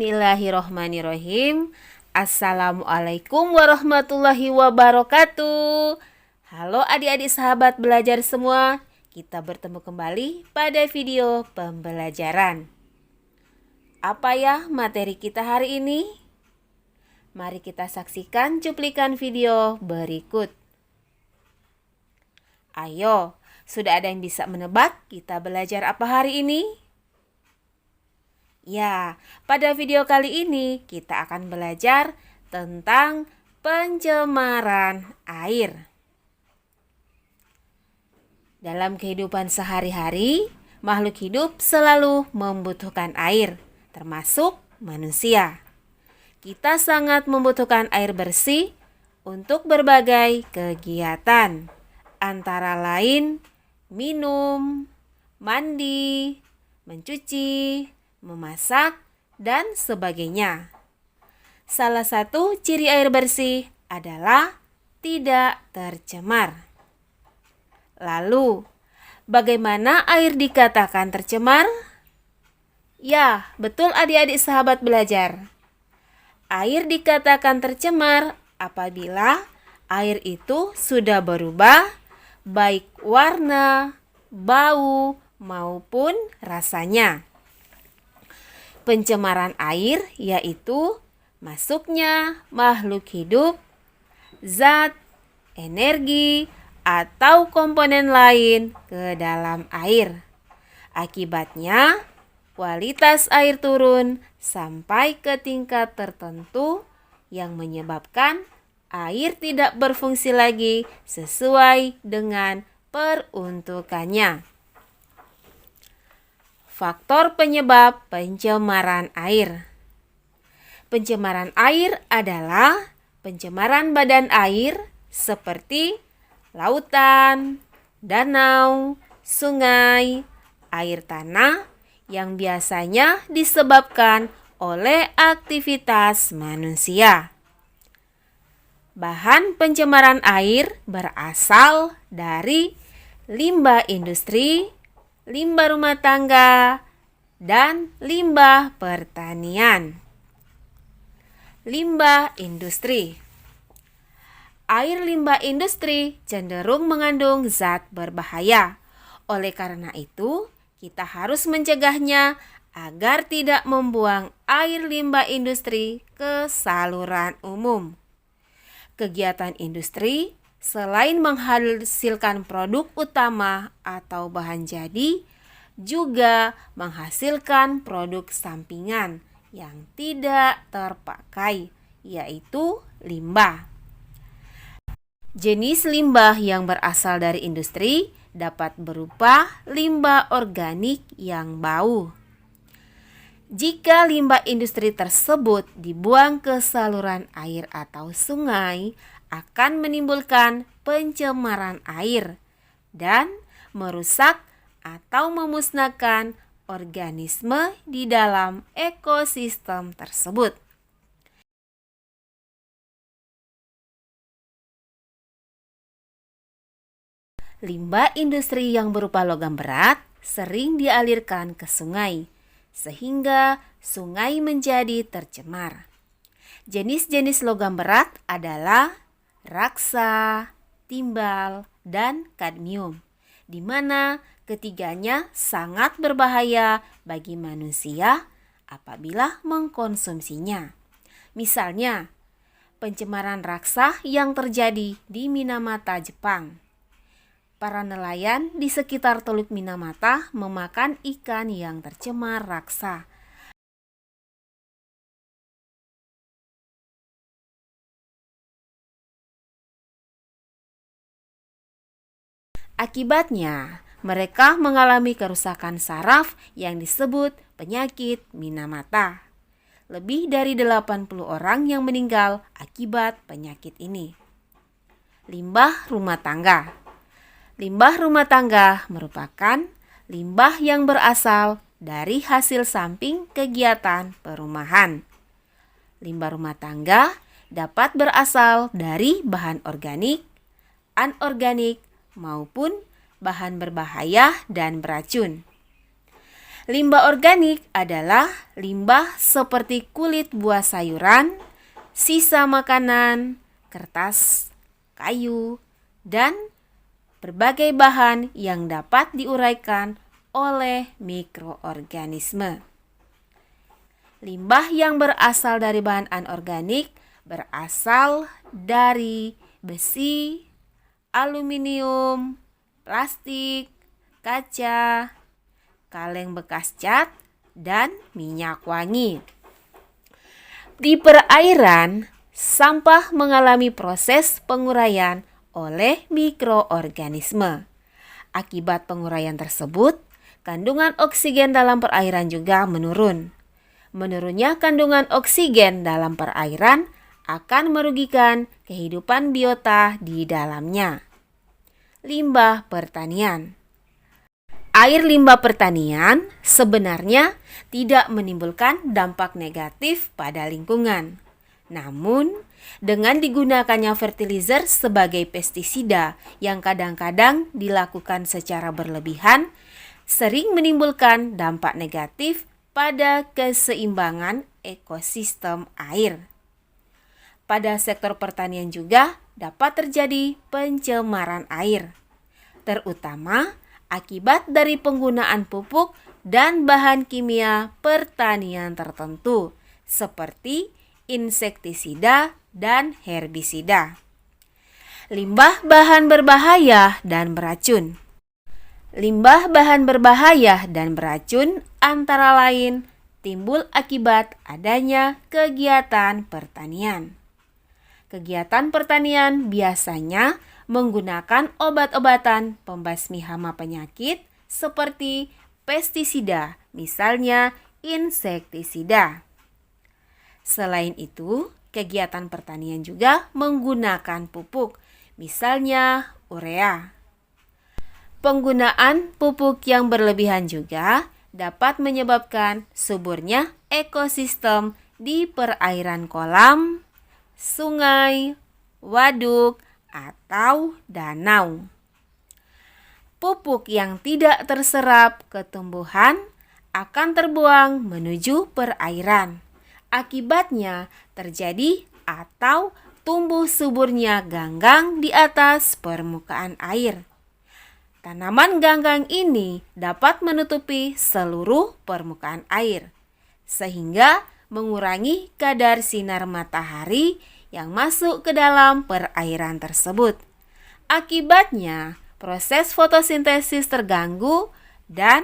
Bismillahirrohmanirrohim. Assalamualaikum warahmatullahi wabarakatuh. Halo adik-adik sahabat belajar semua. Kita bertemu kembali pada video pembelajaran. Apa ya materi kita hari ini? Mari kita saksikan cuplikan video berikut. Ayo, sudah ada yang bisa menebak kita belajar apa hari ini? Ya, pada video kali ini kita akan belajar tentang pencemaran air. Dalam kehidupan sehari-hari, makhluk hidup selalu membutuhkan air, termasuk manusia. Kita sangat membutuhkan air bersih untuk berbagai kegiatan, antara lain minum, mandi, mencuci, memasak, dan sebagainya. Salah satu ciri air bersih adalah tidak tercemar. Lalu, bagaimana air dikatakan tercemar? Ya, betul adik-adik sahabat belajar. Air dikatakan tercemar apabila air itu sudah berubah, baik warna, bau, maupun rasanya. Pencemaran air yaitu masuknya makhluk hidup, zat, energi, atau komponen lain ke dalam air. Akibatnya, kualitas air turun sampai ke tingkat tertentu yang menyebabkan air tidak berfungsi lagi sesuai dengan peruntukannya. Faktor penyebab pencemaran air. Pencemaran air adalah pencemaran badan air seperti lautan, danau, sungai, air tanah yang biasanya disebabkan oleh aktivitas manusia. Bahan pencemaran air berasal dari limbah industri, limbah rumah tangga, dan limbah pertanian. Limbah industri. Air limbah industri cenderung mengandung zat berbahaya. Oleh karena itu, kita harus mencegahnya agar tidak membuang air limbah industri ke saluran umum. Kegiatan industri selain menghasilkan produk utama atau bahan jadi, juga menghasilkan produk sampingan yang tidak terpakai, yaitu limbah. Jenis limbah yang berasal dari industri dapat berupa limbah organik yang bau. Jika limbah industri tersebut dibuang ke saluran air atau sungai, akan menimbulkan pencemaran air dan merusak atau memusnahkan organisme di dalam ekosistem tersebut. Limbah industri yang berupa logam berat sering dialirkan ke sungai, sehingga sungai menjadi tercemar. Jenis-jenis logam berat adalah raksa, timbal, dan kadmium, di mana ketiganya sangat berbahaya bagi manusia apabila mengkonsumsinya. Misalnya, pencemaran raksa yang terjadi di Minamata, Jepang. Para nelayan di sekitar Teluk Minamata memakan ikan yang tercemar raksa. Akibatnya, mereka mengalami kerusakan saraf yang disebut penyakit Minamata. Lebih dari 80 orang yang meninggal akibat penyakit ini. Limbah rumah tangga. Limbah rumah tangga merupakan limbah yang berasal dari hasil samping kegiatan perumahan. Limbah rumah tangga dapat berasal dari bahan organik, anorganik, maupun bahan berbahaya dan beracun. Limbah organik adalah limbah seperti kulit buah sayuran, sisa makanan, kertas, kayu, dan berbagai bahan yang dapat diuraikan oleh mikroorganisme. Limbah yang berasal dari bahan anorganik berasal dari besi, aluminium, plastik, kaca, kaleng bekas cat, dan minyak wangi. Di perairan, sampah mengalami proses penguraian oleh mikroorganisme. Akibat penguraian tersebut, kandungan oksigen dalam perairan juga menurun. Menurunnya kandungan oksigen dalam perairan akan merugikan kehidupan biota di dalamnya. Limbah pertanian. Air limbah pertanian sebenarnya tidak menimbulkan dampak negatif pada lingkungan. Namun, dengan digunakannya fertilizer sebagai pestisida yang kadang-kadang dilakukan secara berlebihan, sering menimbulkan dampak negatif pada keseimbangan ekosistem air. Pada sektor pertanian juga dapat terjadi pencemaran air, terutama akibat dari penggunaan pupuk dan bahan kimia pertanian tertentu seperti insektisida dan herbisida. Limbah bahan berbahaya dan beracun. Limbah bahan berbahaya dan beracun antara lain timbul akibat adanya kegiatan pertanian. Kegiatan pertanian biasanya menggunakan obat-obatan pembasmi hama penyakit seperti pestisida, misalnya insektisida. Selain itu, kegiatan pertanian juga menggunakan pupuk, misalnya urea. Penggunaan pupuk yang berlebihan juga dapat menyebabkan suburnya ekosistem di perairan kolam, sungai, waduk, atau danau. Pupuk yang tidak terserap ke tumbuhan akan terbuang menuju perairan. Akibatnya terjadi atau tumbuh suburnya ganggang di atas permukaan air. Tanaman ganggang ini dapat menutupi seluruh permukaan air, sehingga mengurangi kadar sinar matahari yang masuk ke dalam perairan tersebut. Akibatnya, proses fotosintesis terganggu dan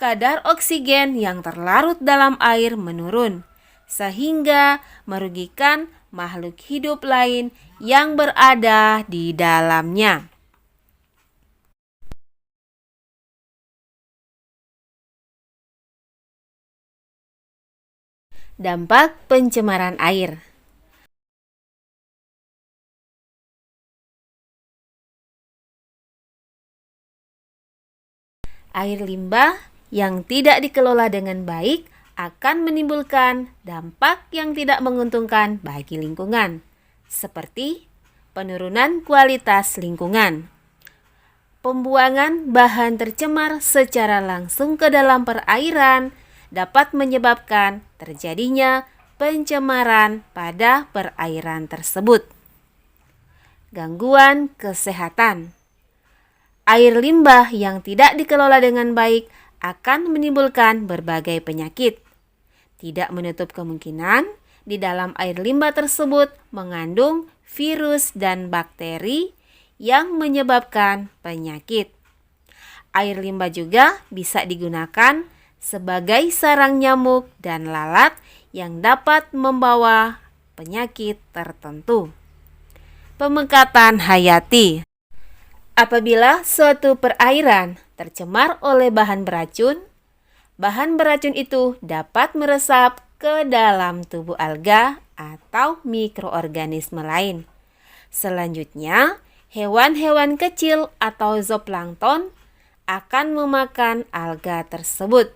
kadar oksigen yang terlarut dalam air menurun, sehingga merugikan makhluk hidup lain yang berada di dalamnya. Dampak pencemaran air. Air limbah yang tidak dikelola dengan baik akan menimbulkan dampak yang tidak menguntungkan bagi lingkungan, seperti penurunan kualitas lingkungan. Pembuangan bahan tercemar secara langsung ke dalam perairan dapat menyebabkan terjadinya pencemaran pada perairan tersebut. Gangguan kesehatan. Air limbah yang tidak dikelola dengan baik akan menimbulkan berbagai penyakit. Tidak menutup kemungkinan di dalam air limbah tersebut mengandung virus dan bakteri yang menyebabkan penyakit. Air limbah juga bisa digunakan sebagai sarang nyamuk dan lalat yang dapat membawa penyakit tertentu. Pemekatan hayati. Apabila suatu perairan tercemar oleh bahan beracun itu dapat meresap ke dalam tubuh alga atau mikroorganisme lain. Selanjutnya, hewan-hewan kecil atau zooplankton akan memakan alga tersebut.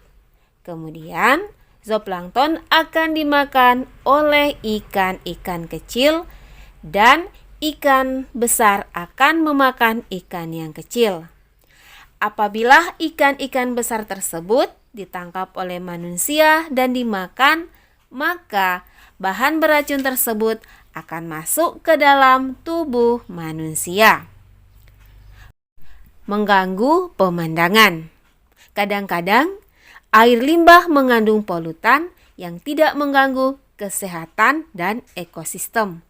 Kemudian, zooplankton akan dimakan oleh ikan-ikan kecil dan ikan besar akan memakan ikan yang kecil. Apabila ikan-ikan besar tersebut ditangkap oleh manusia dan dimakan, maka bahan beracun tersebut akan masuk ke dalam tubuh manusia. Mengganggu pemandangan. Kadang-kadang air limbah mengandung polutan yang tidak mengganggu kesehatan dan ekosistem,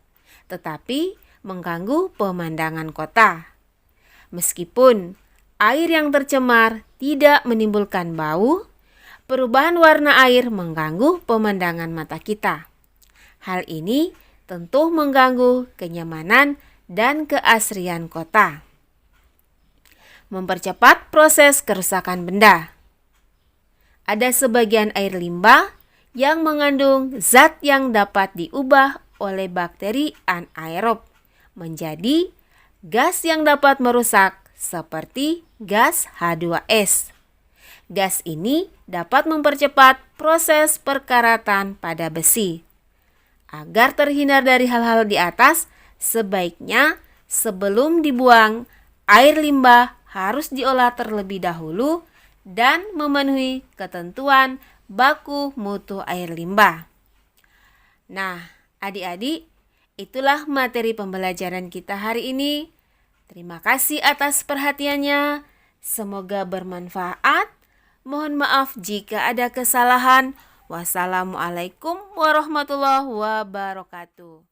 tetapi mengganggu pemandangan kota. Meskipun air yang tercemar tidak menimbulkan bau, perubahan warna air mengganggu pemandangan mata kita. Hal ini tentu mengganggu kenyamanan dan keasrian kota. Mempercepat proses kerusakan benda. Ada sebagian air limbah yang mengandung zat yang dapat diubah oleh bakteri anaerob menjadi gas yang dapat merusak seperti gas H2S. Gas ini dapat mempercepat proses perkaratan pada besi. Agar terhindar dari hal-hal di atas, sebaiknya sebelum dibuang, air limbah harus diolah terlebih dahulu dan memenuhi ketentuan baku mutu air limbah. Nah, adik-adik, itulah materi pembelajaran kita hari ini. Terima kasih atas perhatiannya. Semoga bermanfaat. Mohon maaf jika ada kesalahan. Wassalamualaikum warahmatullahi wabarakatuh.